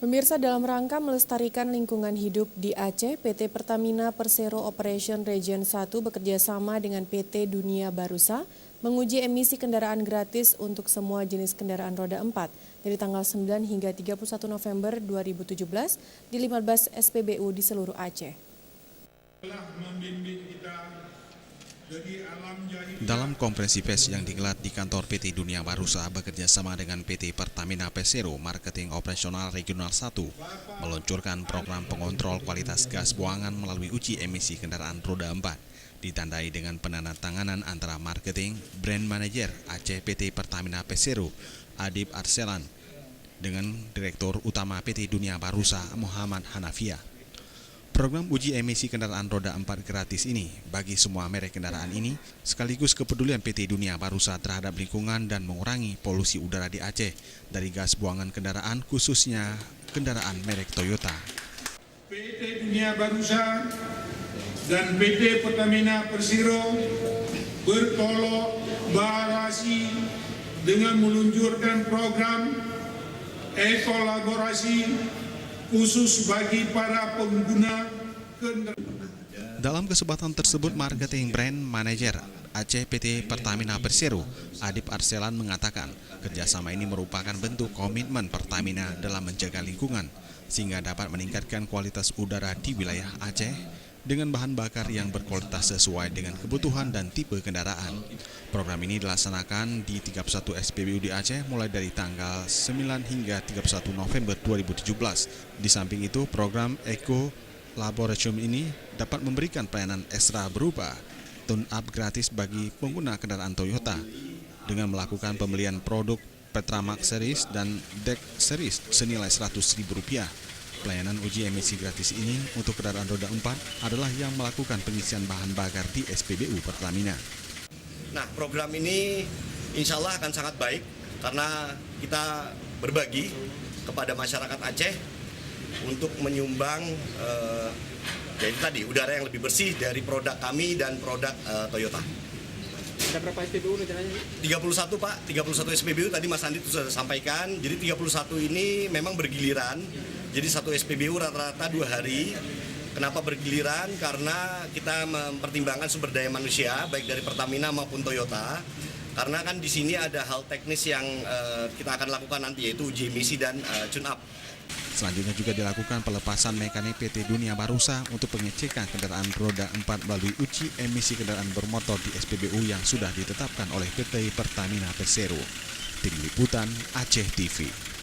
Pemirsa, dalam rangka melestarikan lingkungan hidup di Aceh, PT Pertamina Persero Operation Region 1 bekerjasama dengan PT Dunia Barusa menguji emisi kendaraan gratis untuk semua jenis kendaraan roda 4 dari tanggal 9 hingga 31 November 2017 di 15 SPBU di seluruh Aceh. Dalam konferensi pers yang digelar di kantor PT Dunia Barusa bekerja sama dengan PT Pertamina Persero Marketing Operasional Regional 1 meluncurkan program pengontrol kualitas gas buangan melalui uji emisi kendaraan roda 4 ditandai dengan penandatanganan antara marketing brand manager Aceh PT Pertamina Persero Adib Arselan dengan Direktur Utama PT Dunia Barusa Muhammad Hanafia. Program uji emisi kendaraan roda 4 gratis ini bagi semua merek kendaraan ini sekaligus kepedulian PT Dunia Barusa terhadap lingkungan dan mengurangi polusi udara di Aceh dari gas buangan kendaraan khususnya kendaraan merek Toyota. PT Dunia Barusa dan PT Pertamina Persero berkolaborasi dengan meluncurkan program ekolaborasi khusus bagi para pengguna kendaraan. Dalam kesempatan tersebut, marketing brand manager Aceh PT Pertamina Persero Adib Arselan mengatakan kerjasama ini merupakan bentuk komitmen Pertamina dalam menjaga lingkungan sehingga dapat meningkatkan kualitas udara di wilayah Aceh dengan bahan bakar yang berkualitas sesuai dengan kebutuhan dan tipe kendaraan. Program ini dilaksanakan di 31 SPBU di Aceh mulai dari tanggal 9 hingga 31 November 2017. Di samping itu, program Eco Laboratorium ini dapat memberikan pelayanan ekstra berupa tune-up gratis bagi pengguna kendaraan Toyota dengan melakukan pembelian produk Petramax Series dan Deck Series senilai Rp100.000. Pelayanan uji emisi gratis ini untuk kendaraan roda 4 adalah yang melakukan pengisian bahan bakar di SPBU Pertamina. Nah, program ini insya Allah akan sangat baik karena kita berbagi kepada masyarakat Aceh untuk menyumbang jadi tadi udara yang lebih bersih dari produk kami dan produk Toyota. Ada berapa SPBU rencananya? 31 Pak, 31 SPBU tadi Mas Andi sudah sampaikan. Jadi 31 ini memang bergiliran. Jadi satu SPBU rata-rata 2 hari. Kenapa bergiliran? Karena kita mempertimbangkan sumber daya manusia baik dari Pertamina maupun Toyota. Karena kan di sini ada hal teknis yang kita akan lakukan nanti yaitu uji emisi dan tune-up. Selanjutnya juga dilakukan pelepasan mekanik PT Dunia Barusa untuk pengecekan kendaraan roda 4 melalui uji emisi kendaraan bermotor di SPBU yang sudah ditetapkan oleh PT Pertamina Persero. Tim Liputan Aceh TV.